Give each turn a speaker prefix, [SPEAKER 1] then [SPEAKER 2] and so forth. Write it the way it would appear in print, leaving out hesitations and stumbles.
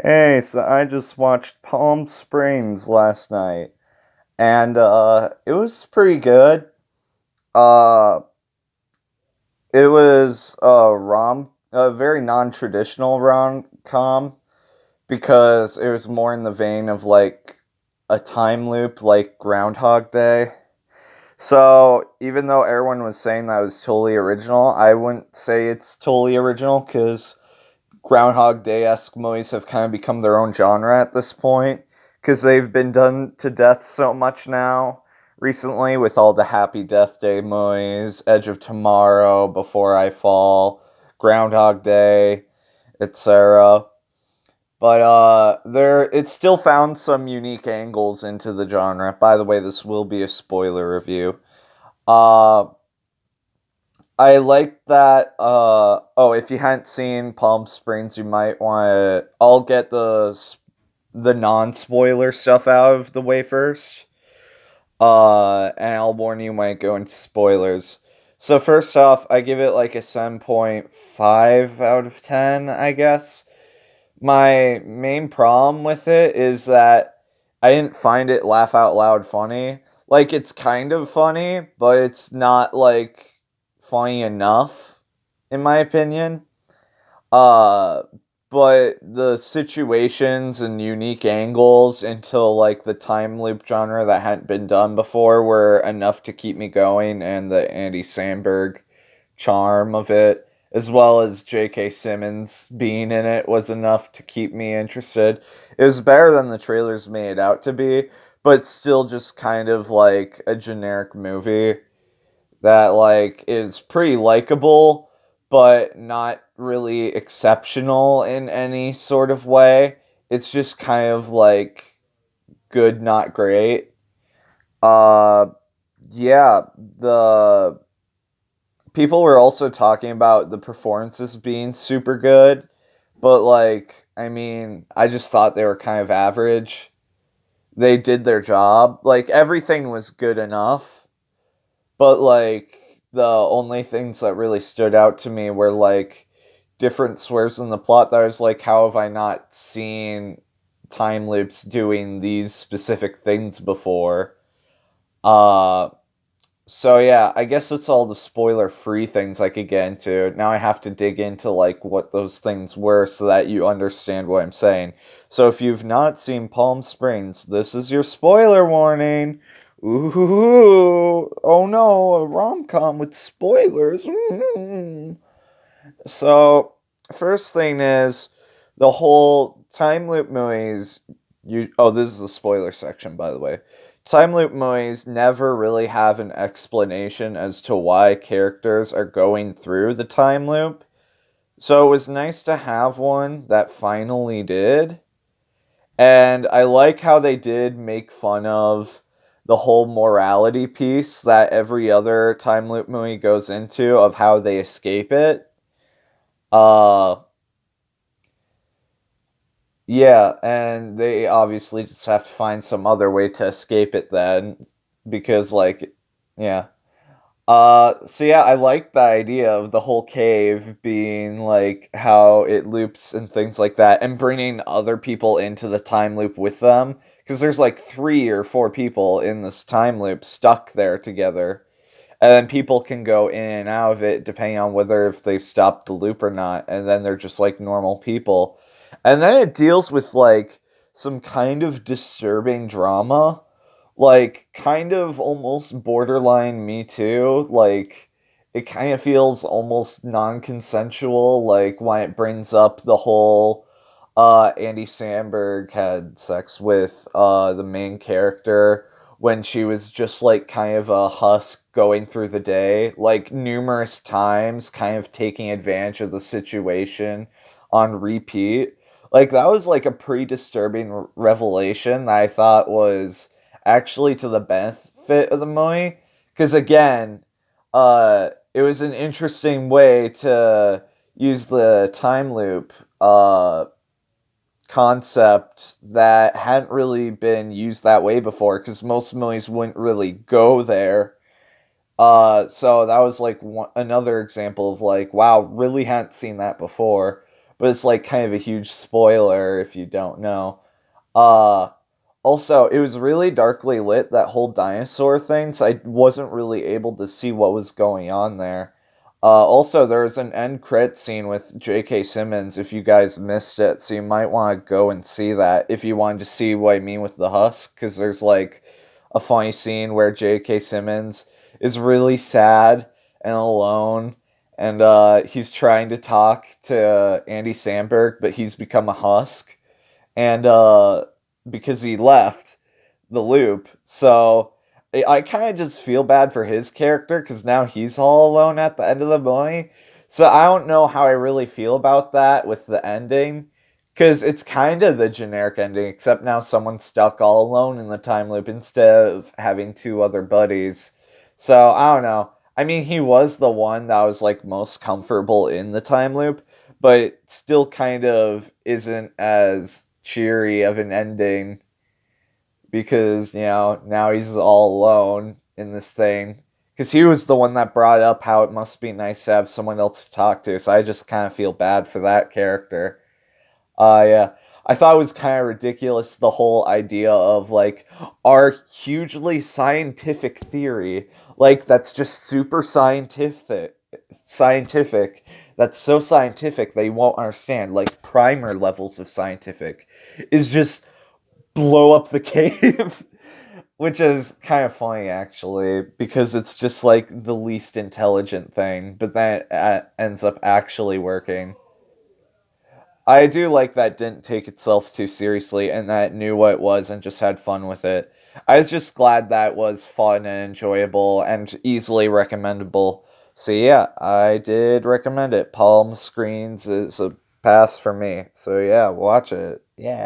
[SPEAKER 1] Hey, so I just watched Palm Springs last night, and it was pretty good. Uh, it was a very non-traditional rom-com because it was more in the vein of like a time loop, like Groundhog Day. So even though everyone was saying that was totally original, I wouldn't say it's totally original because Groundhog Day-esque movies have kind of become their own genre at this point because they've been done to death so much now recently with all the Happy Death Day movies, Edge of Tomorrow, Before I Fall, Groundhog Day, etc. But there it still found some unique angles into the genre. By the way, this will be a spoiler review. Uh I like that. Oh, if you hadn't seen Palm Springs, you might want to. I'll get the non-spoiler stuff out of the way first. And I'll warn you when I go into spoilers. So first off, I give it like a 7.5 out of 10, I guess. My main problem with it is that I didn't find it laugh out loud funny. Like it's kind of funny, but it's not like funny enough in my opinion. Uh but the situations and unique angles into like the time loop genre that hadn't been done before were enough to keep me going, and the Andy Sandberg charm of it, as well as J.K. Simmons being in it, was enough to keep me interested. It was better than the trailers made it out to be, but still just kind of like a generic movie that like is pretty likable but not really exceptional in any sort of way. It's just kind of like good, not great. Uh yeah, the people were also talking about the performances being super good, but like, I mean, I just thought they were kind of average. They did their job. Like everything was good enough, but like the only things that really stood out to me were like different swears in the plot that I was like, how have I not seen time loops doing these specific things before? Uh so yeah, I guess it's all the spoiler free things I could get into. Now I have to dig into like what those things were so that you understand what I'm saying. So if you've not seen Palm Springs, this is your spoiler warning. Ooh, oh no, a rom-com with spoilers. So, first thing is the whole time loop movies. This is the spoiler section, by the way. Time loop movies never really have an explanation as to why characters are going through the time loop. So it was nice to have one that finally did. And I like how they did make fun of the whole morality piece that every other time loop movie goes into of how they escape it. Uh Yeah, and they obviously just have to find some other way to escape it then, because like, yeah. So yeah, I like the idea of the whole cave being like how it loops and things like that, and bringing other people into the time loop with them, because there's like 3 or 4 people in this time loop stuck there together, and then people can go in and out of it depending on whether if they've stopped the loop or not, and then they're just like normal people. And then it deals with like some kind of disturbing drama, like kind of almost borderline Me Too. Like it kind of feels almost non-consensual, like when it brings up the whole Andy Sandberg had sex with the main character when she was just like kind of a husk going through the day, like numerous times, kind of taking advantage of the situation on repeat. Like that was like a pretty disturbing revelation that I thought was actually to the benefit of the movie, because again, it was an interesting way to use the time loop concept that hadn't really been used that way before, because most movies wouldn't really go there. So that was like another example of like, wow, really hadn't seen that before. but it's like kind of a huge spoiler if you don't know. Uh, Also, it was really darkly lit, that whole dinosaur thing, so I wasn't really able to see what was going on there. Also, there's an end credit scene with J.K. Simmons if you guys missed it, so you might want to go and see that if you wanted to see what I mean with the husk, because there's like a funny scene where J.K. Simmons is really sad and alone, and he's trying to talk to Andy Sandberg, but he's become a husk, and because he left the loop. So I kind of just feel bad for his character because now he's all alone at the end of the movie. So I don't know how I really feel about that with the ending because it's kind of the generic ending, except now someone's stuck all alone in the time loop instead of having two other buddies. So I don't know. I mean, he was the one that was like most comfortable in the time loop, but it still kind of isn't as cheery of an ending because now he's all alone in this thing because he was the one that brought up how it must be nice to have someone else to talk to, so I just kind of feel bad for that character. Yeah, I thought it was kind of ridiculous, the whole idea of like our hugely scientific theory, like that's just super scientific, that's so scientific they won't understand, like primer levels of scientific, is just blow up the cave, which is kind of funny actually, because it's just like the least intelligent thing, but then it ends up actually working. I do like that didn't take itself too seriously and that it knew what it was and just had fun with it. I was just glad that was fun and enjoyable and easily recommendable. So yeah, I did recommend it. Palm Screens is a pass for me. So yeah, watch it. Yeah.